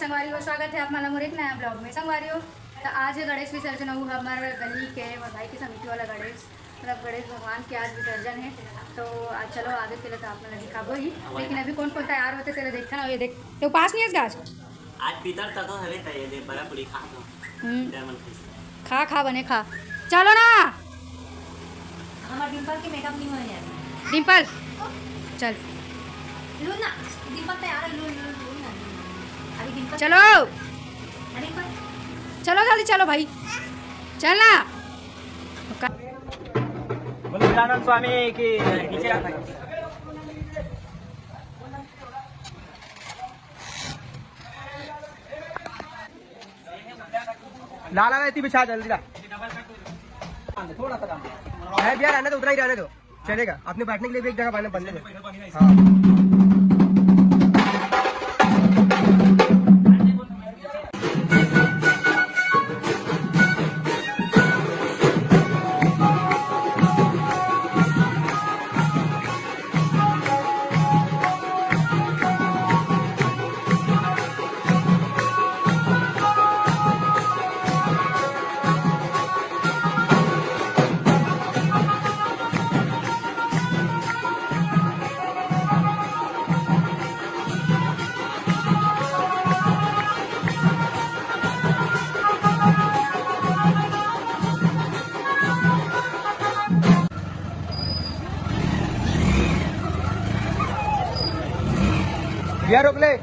संगवारी स्वागत है आप माला मोर एक नया ब्लॉग में। संगवारी तो आज है गणेश विसर्जन हो हमारे गली के और भाई की समिति वाला गणेश, मतलब गणेश भगवान के आज विसर्जन है। तो आज चलो आगे के लिए तो आप लोग दिखाबो ही, लेकिन अभी कौन कौन तैयार होते तेरे देखता ना। ये देख तो पास नहीं है आज पीतर तक हवे त ये दे बड़ा पूरी खा दो। खा बने खा चलो ना। हमारा डिम्पल की मेकअप नहीं हुआ यार। डिम्पल चल लू ना, डिम्पल तैयार है। लू ना अभी डिम्पल चलो डिम्पल चलो जल्दी चलो भाई चलना। गजानन स्वामी की नीचे आता है। लाला रहती बिछा जल्दी ला। थोड़ा सा काम है भैया, रहने दो, उतना ही रहने दो, चलेगा। अपने बैठने के लिए भी एक जगह बनने दो। हाँ भैया रोक ले।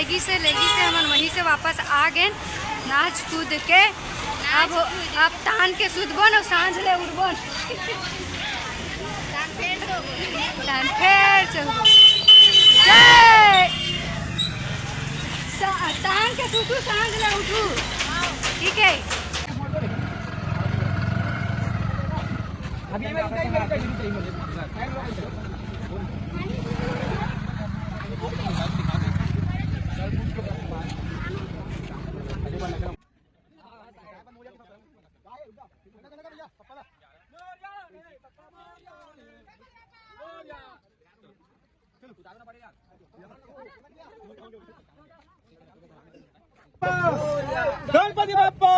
लेगी से हम वहीं से वापस आ गए नाच कूद के। अब तान के सुधबन और सांझ ले उड़बन तान फेर से तान के सुतू सांझ ले उठू, ठीक है। गणपति बाप्पा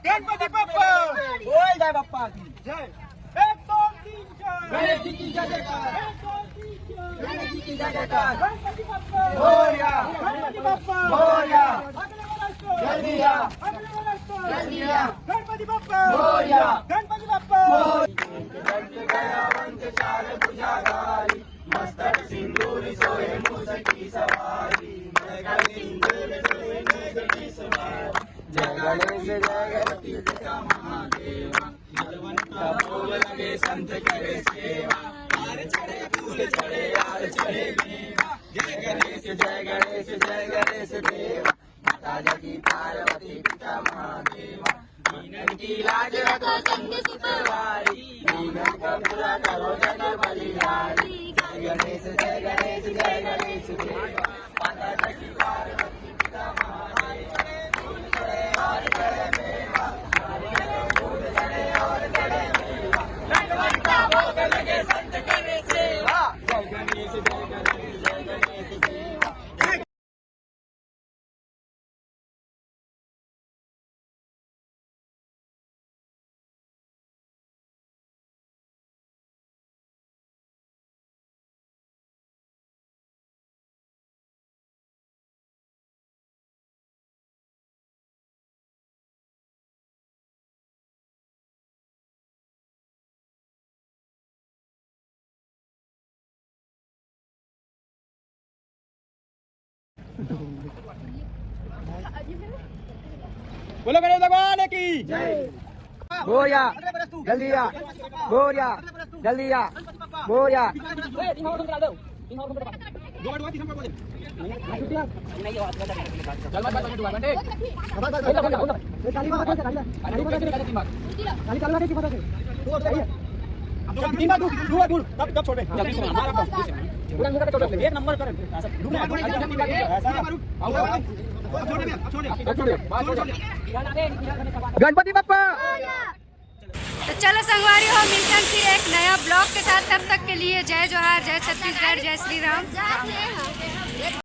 गणपति बाप्पा बोल जय बाप्पा की जय। 1 2 3 4 गणेश जी की जय जयकार, गणेश जी की जय जयकार। गणपति बाप्पा बोलिया, गणपति बाप्पा बोलिया, जल्दी आ, जल्दी आ। गणपति बाप्पा बोलिया, गणपति बाप्पा मस्तक सिंदूर सोए मूसकी सवारी, जय गणेश जय गणपति पिता महादेवा। बलवंता बोल लगे संत करे सेवा, हार चढ़े फूल चढ़े हार चढ़े मेवा। जय गणेश जय गणेश जय गणेश देवा, माता जगी पार्वती पिता महादेवा। दीनन की लाज रखो संग सुखवारी, दीनन का पूरा करो जग बलिहारी। जय गणेश जय गणेश जय गणेश देवा, माता जगी पार्वती पिता महादेवा। फूल चढ़े हार चढ़े मेवा, फूल चढ़े और चढ़े मेवा। भगवंता भोग लगे संत करे सेवा, जय गणेश जय गणेश जय गणेश देवा। बोलो गणेश भगवान की जय। बोया जल्दी आ, बोया जल्दी आ, बोया एक नंबर कर गणपति बाप्पा। तो चलो संगवारी हो, मिलते हैं फिर एक नया ब्लॉग के साथ। तब तक के लिए जय जोहार, जय छत्तीसगढ़, जय श्री राम।